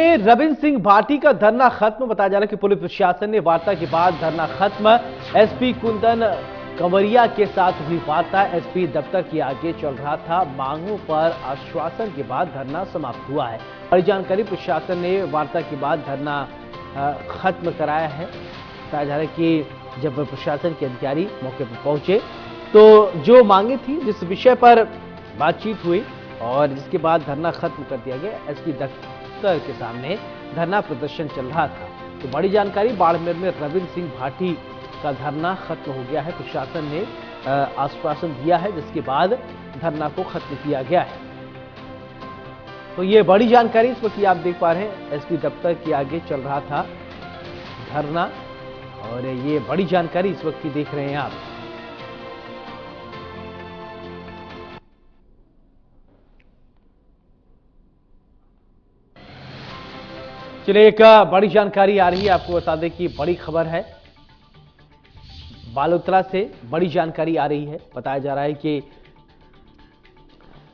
में रविंद्र सिंह भाटी का धरना खत्म। बताया जा रहा है कि पुलिस प्रशासन ने वार्ता के बाद धरना खत्म। एसपी कुंदन कंवरिया के साथ हुई वार्ता एसपी दफ्तर के आगे चल रहा था। मांगों पर आश्वासन के बाद धरना समाप्त हुआ है। बड़ी जानकारी, प्रशासन ने वार्ता के बाद धरना खत्म कराया है। बताया जा रहा है कि जब प्रशासन के अधिकारी मौके पर पहुंचे तो जो मांगे थी, जिस विषय पर बातचीत हुई और जिसके बाद धरना खत्म कर दिया गया, एसपी दफ्तर के सामने धरना प्रदर्शन चल रहा था। तो बड़ी जानकारी, बाड़मेर में रविंद्र सिंह भाटी का धरना खत्म हो गया है। प्रशासन ने आश्वासन दिया है, जिसके बाद धरना को खत्म किया गया है। तो ये बड़ी जानकारी इस वक्त आप देख पा रहे हैं, एसपी दफ्तर के आगे चल रहा था धरना और ये बड़ी जानकारी इस वक्त की देख रहे हैं आप। चलिए, एक बड़ी जानकारी आ रही है, आपको बता दें कि बड़ी खबर है। बालोतरा से बड़ी जानकारी आ रही है। बताया जा रहा है कि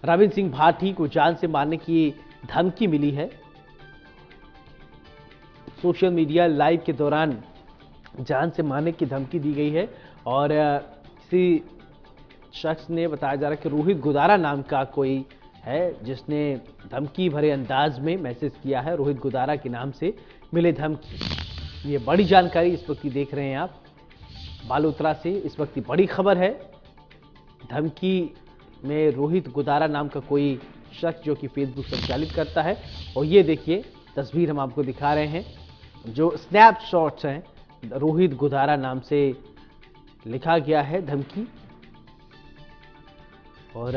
रविंद्र सिंह भाटी को जान से मारने की धमकी मिली है। सोशल मीडिया लाइव के दौरान जान से मारने की धमकी दी गई है और किसी शख्स ने, बताया जा रहा है कि रोहित गुदारा नाम का कोई है, जिसने धमकी भरे अंदाज में मैसेज किया है। रोहित गुदारा के नाम से मिले धमकी, ये बड़ी जानकारी इस वक्त की देख रहे हैं आप। बालोतरा से इस वक्त की बड़ी खबर है। धमकी में रोहित गुदारा नाम का कोई शख्स जो कि फेसबुक संचालित करता है, और ये देखिए तस्वीर हम आपको दिखा रहे हैं, जो स्नैपशॉट्स हैं, रोहित गुदारा नाम से लिखा गया है धमकी। और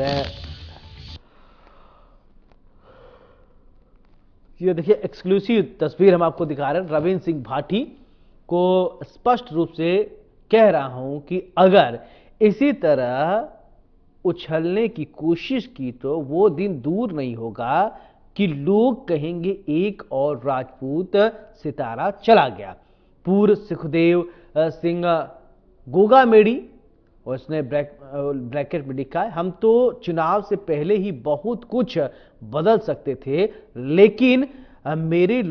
ये देखिए एक्सक्लूसिव तस्वीर हम आपको दिखा रहे हैं। रविंद्र सिंह भाटी को स्पष्ट रूप से कह रहा हूं कि अगर इसी तरह उछलने की कोशिश की तो वो दिन दूर नहीं होगा कि लोग कहेंगे एक और राजपूत सितारा चला गया। पूर्व सुखदेव सिंह गोगामेड़ी, और उसने ब्रैकेट में लिखा है, हम तो चुनाव से पहले ही बहुत कुछ बदल सकते थे, लेकिन मेरे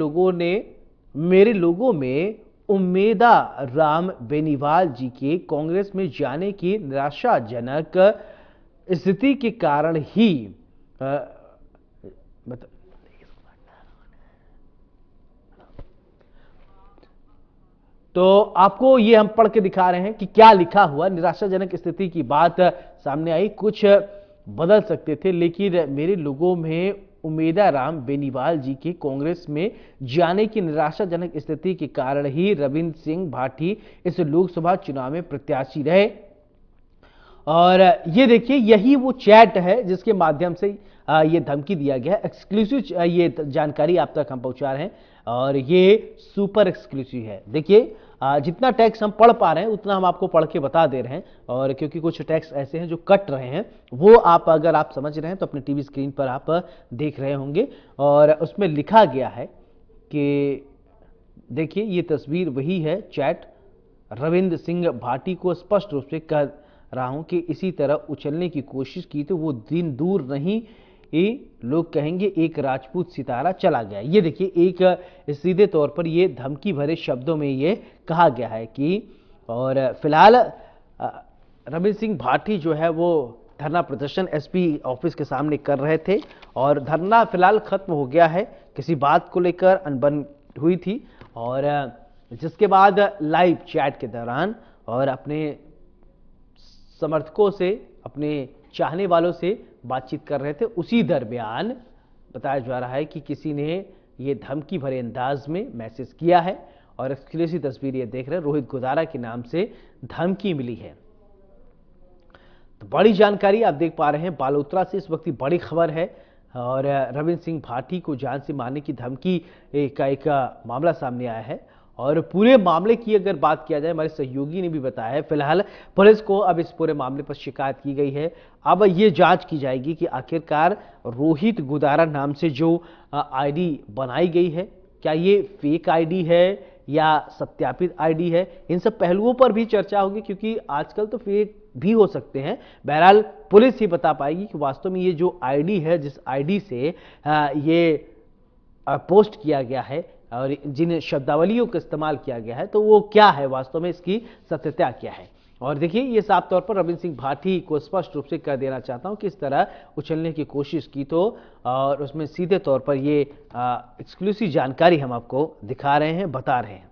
लोगों में उम्मेदा राम बेनीवाल जी के कांग्रेस में जाने की निराशाजनक स्थिति के कारण ही तो आपको ये हम पढ़ के दिखा रहे हैं कि क्या लिखा हुआ। निराशाजनक स्थिति की बात सामने आई, कुछ बदल सकते थे, लेकिन मेरे लोगों में उम्मेदा राम बेनीवाल जी के कांग्रेस में जाने की निराशाजनक स्थिति के कारण ही रविंद्र सिंह भाटी इस लोकसभा चुनाव में प्रत्याशी रहे। और ये देखिए, यही वो चैट है जिसके माध्यम से ये धमकी दिया गया है। एक्सक्लूसिव ये जानकारी आप तक हम पहुंचा रहे हैं और ये सुपर एक्सक्लूसिव है। देखिए, जितना टैक्स हम पढ़ पा रहे हैं उतना हम आपको पढ़ के बता दे रहे हैं, और क्योंकि कुछ टैक्स ऐसे हैं जो कट रहे हैं, वो अगर आप समझ रहे हैं तो अपने टीवी स्क्रीन पर आप देख रहे होंगे। और उसमें लिखा गया है कि देखिए, ये तस्वीर वही है, चैट। रविंद्र सिंह भाटी को स्पष्ट रूप से कह रहा हूं कि इसी तरह उछलने की कोशिश की तो वो दिन दूर नहीं, लोग कहेंगे एक राजपूत सितारा चला गया। ये देखिए, एक सीधे तौर पर ये धमकी भरे शब्दों में ये कहा गया है कि, और फिलहाल रविंद्र सिंह भाटी जो है वो धरना प्रदर्शन एसपी ऑफिस के सामने कर रहे थे और धरना फिलहाल खत्म हो गया है। किसी बात को लेकर अनबन हुई थी और जिसके बाद लाइव चैट के दौरान और अपने समर्थकों से, अपने चाहने वालों से बातचीत कर रहे थे, उसी दरमियान बताया जा रहा है कि किसी ने ये धमकी भरे अंदाज में मैसेज किया है और एक्सक्लूसिव तस्वीर ये देख रहे हैं, रोहित गुदारा के नाम से धमकी मिली है। तो बड़ी जानकारी आप देख पा रहे हैं, बालोतरा से इस वक्त की बड़ी खबर है और रविंद्र सिंह भाटी को जान से मारने की धमकी का एक मामला सामने आया है। और पूरे मामले की अगर बात किया जाए, हमारे सहयोगी ने भी बताया है, फिलहाल पुलिस को अब इस पूरे मामले पर शिकायत की गई है। अब ये जांच की जाएगी कि आखिरकार रोहित गुदारा नाम से जो आईडी बनाई गई है, क्या ये फेक आईडी है या सत्यापित आईडी है। इन सब पहलुओं पर भी चर्चा होगी, क्योंकि आजकल तो फेक भी हो सकते हैं। बहरहाल पुलिस ही बता पाएगी कि वास्तव में ये जो आईडी है, जिस आईडी से ये पोस्ट किया गया है और जिन शब्दावलियों का इस्तेमाल किया गया है, तो वो क्या है वास्तव में, इसकी सत्यता क्या है। और देखिए, ये साफ तौर पर रविंद्र सिंह भाटी को स्पष्ट रूप से कह देना चाहता हूं कि इस तरह उछलने की कोशिश की तो, और उसमें सीधे तौर पर ये एक्सक्लूसिव जानकारी हम आपको दिखा रहे हैं, बता रहे हैं।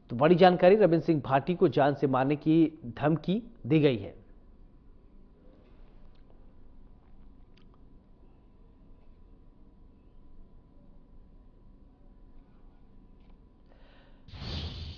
तो बड़ी जानकारी, रविंद्र सिंह भाटी को जान से मारने की धमकी दी गई है।